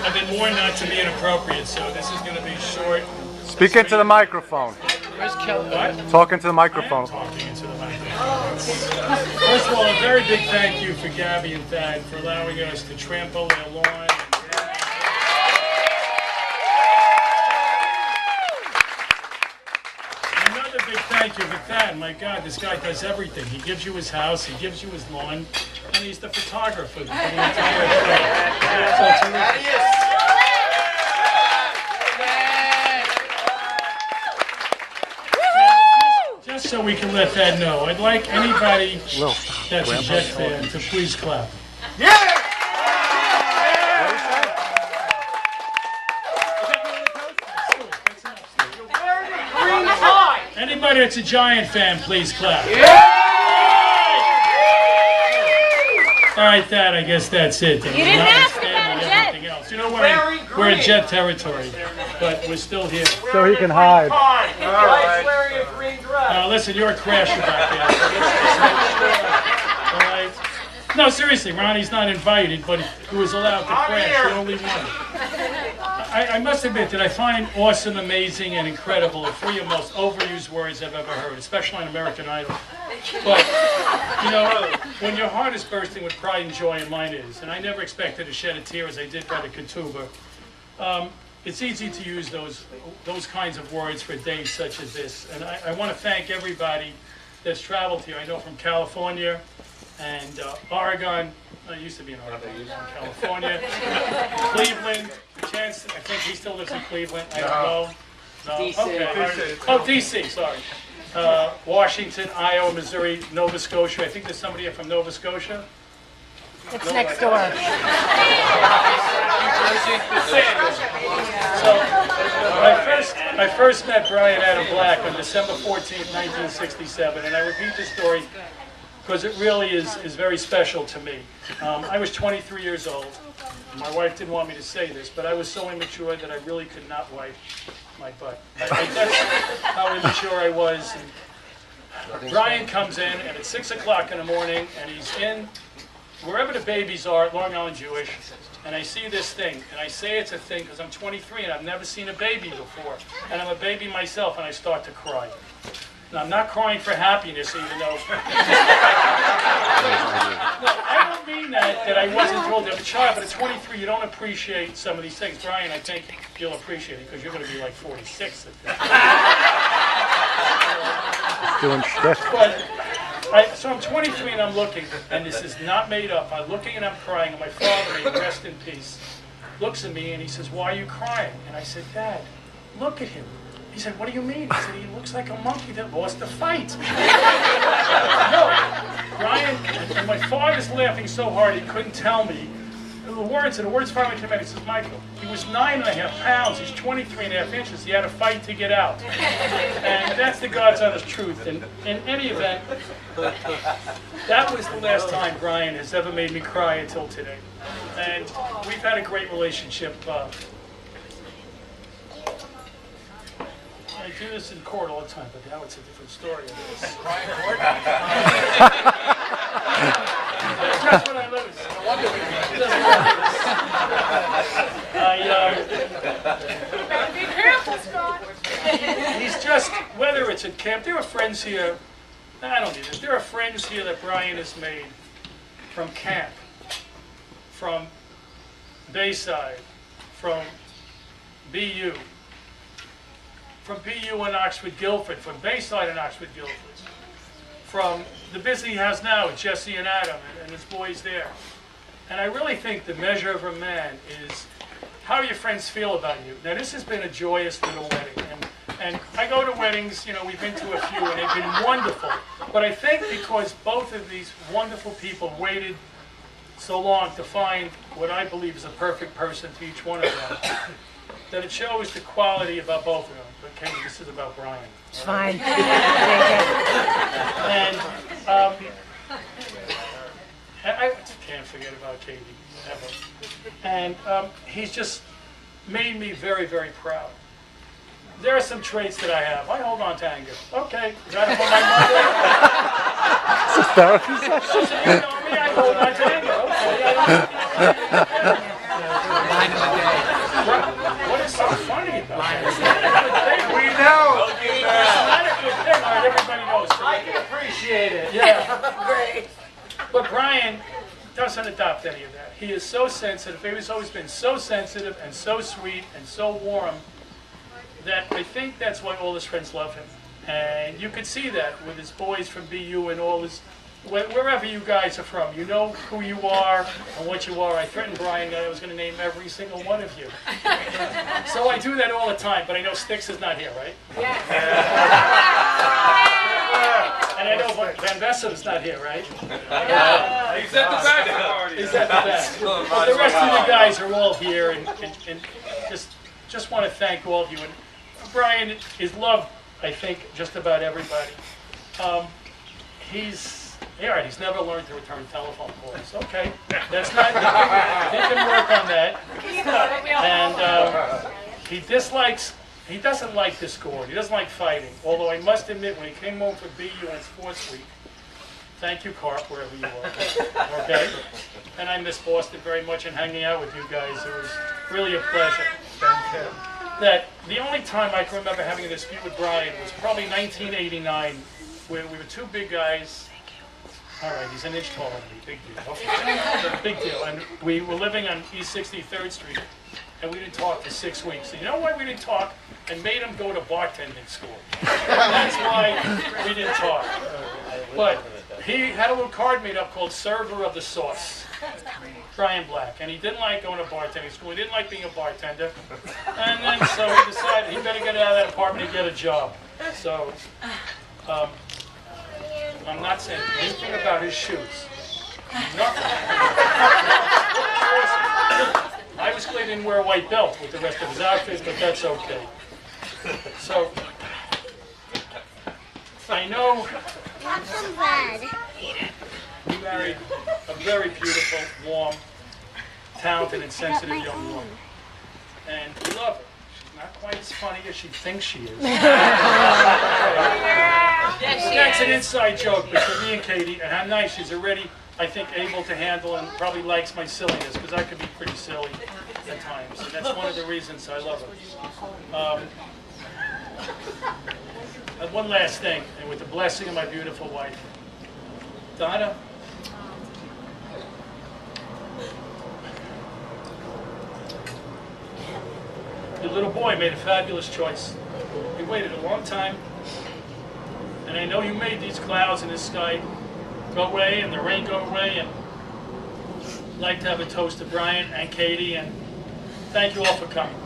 I've been warned not to be inappropriate, so this is going to be short. Speak into the microphone. Where's Kelly? What? Talk into the microphone. I am talking into the microphone. First of all, a very big thank you for Gabby and Thad for allowing us to trample their lawn. Another big thank you for Thad. My God, this guy does everything. He gives you his house, he gives you his lawn, and he's the photographer for the entire thing. Just so we can let Thad know, I'd like anybody that's a Jet fan to please clap. Yeah! Anybody that's a Giant fan, please clap. All right, Thad, I guess that's it. You didn't ask about everything else. You know, we're in Jet territory, but we're still here. So he can hide. Wearing a green dress. Listen, you're a crasher back there. All right. No, seriously, Ronnie's not invited, but he was allowed to crash. The only one. I must admit that I find awesome, amazing, and incredible the three most overused words I've ever heard, especially on American Idol. But, you know, when your heart is bursting with pride and joy, and mine is, and I never expected to shed a tear as I did by the Katuba, it's easy to use those kinds of words for days such as this. And I want to thank everybody that's traveled here. I know from California and Oregon. I used to be in Oregon, from California, Cleveland. Chance, I think he still lives in Cleveland. I don't know. No. Okay. Oh, DC. Sorry. Washington, Iowa, Missouri, Nova Scotia. I think there's somebody here from Nova Scotia. It's next door. So, I first met Brian Adam Black on December 14th, 1967, and I repeat this story because it really is very special to me. I was 23 years old. My wife didn't want me to say this, but I was so immature that I really could not wipe my butt. That's how immature I was. And Brian comes in, and it's 6 o'clock in the morning, and he's in wherever the babies are at Long Island Jewish, and I see this thing, and I say it's a thing because I'm 23 and I've never seen a baby before, and I'm a baby myself, and I start to cry. And I'm not crying for happiness, even though... No, I don't mean that I wasn't thrilled to have a child, but at 23 you don't appreciate some of these things. Brian, I think you'll appreciate it because you're going to be like 46 at that. Doing shit. So I'm 23 and I'm looking, and this is not made up. I'm looking and I'm crying, and my father, may he rest in peace, looks at me and he says, "Why are you crying?" And I said, "Dad, look at him." He said, "What do you mean?" I said, "He looks like a monkey that lost a fight." No, Brian, and my father's laughing so hard he couldn't tell me the words finally came out. He says, "Michael, he was 9.5 pounds, he's 23.5 inches, he had a fight to get out." And that's the God's honest truth. And in any event, that was the last time Brian has ever made me cry until today. And we've had a great relationship. I do this in court all the time, but now it's a different story. That's what I lose. No wonder Be careful, Scott. He's just, whether it's at camp, there are friends here, I don't need this, there are friends here that Brian has made from camp, from Bayside, from BU, from BU in Oxford Guildford, from Bayside in Oxford Guildford, from the business he has now with Jesse and Adam and his boys there. And I really think the measure of a man is how your friends feel about you. Now this has been a joyous little wedding, and I go to weddings, you know, we've been to a few and they've been wonderful. But I think because both of these wonderful people waited so long to find what I believe is a perfect person to each one of them, that it shows the quality about both of them. But Katie, this is about Brian. It's fine. And I can't forget about Katie, ever. And he's just made me very, very proud. There are some traits that I have. I hold on to anger. Okay, got it from my mother. It's a therapy session. You know me, I hold on to anger. Okay, I don't What is so funny about that? It's not a good thing. We know. It's not a good thing. All right, everybody knows. I can appreciate it. Yeah. Great. But Brian doesn't adopt any of that. He is so sensitive. He's always been so sensitive and so sweet and so warm that I think that's why all his friends love him. And you could see that with his boys from BU and all his, wherever you guys are from. You know who you are and what you are. I threatened Brian that I was going to name every single one of you. So I do that all the time, but I know Styx is not here, right? And I know Van Vesse's is not here, right? He's at the back party. He's at the back. But the rest of you guys are all here, and just want to thank all of you. And Brian is loved, I think, just about everybody. He's never learned to return telephone calls. Okay, that's not. He can work on that. And he doesn't like discord. He doesn't like fighting. Although I must admit, when he came home for BU in sports week, thank you, Carp, wherever you are. Okay? And I miss Boston very much and hanging out with you guys. It was really a pleasure. That the only time I can remember having a dispute with Brian was probably 1989, where we were two big guys. All right, he's an inch taller than me. Big deal. Big deal. And we were living on East 63rd Street, and we didn't talk for 6 weeks. And you know why we didn't talk? And made him go to bartending school. That's why we didn't talk. But he had a little card made up called Server of the Sauce, Brian Black. And he didn't like going to bartending school. He didn't like being a bartender. And then so he decided he better get out of that apartment and get a job. So I'm not saying anything about his shoes. Nothing. I was glad he didn't wear a white belt with the rest of his outfit, but that's okay. So, I know you married a very beautiful, warm, talented, and sensitive young woman. And you love her. She's not quite as funny as she thinks she is. That's an inside joke between me and Katie, and how nice she's already, I think, able to handle and probably likes my silliness, because I can be pretty silly at times. And that's one of the reasons I love her. And one last thing, and with the blessing of my beautiful wife, Donna. Your little boy made a fabulous choice. He waited a long time, and I know you made these clouds in the sky go away and the rain go away, and I'd like to have a toast to Brian and Katie, and thank you all for coming.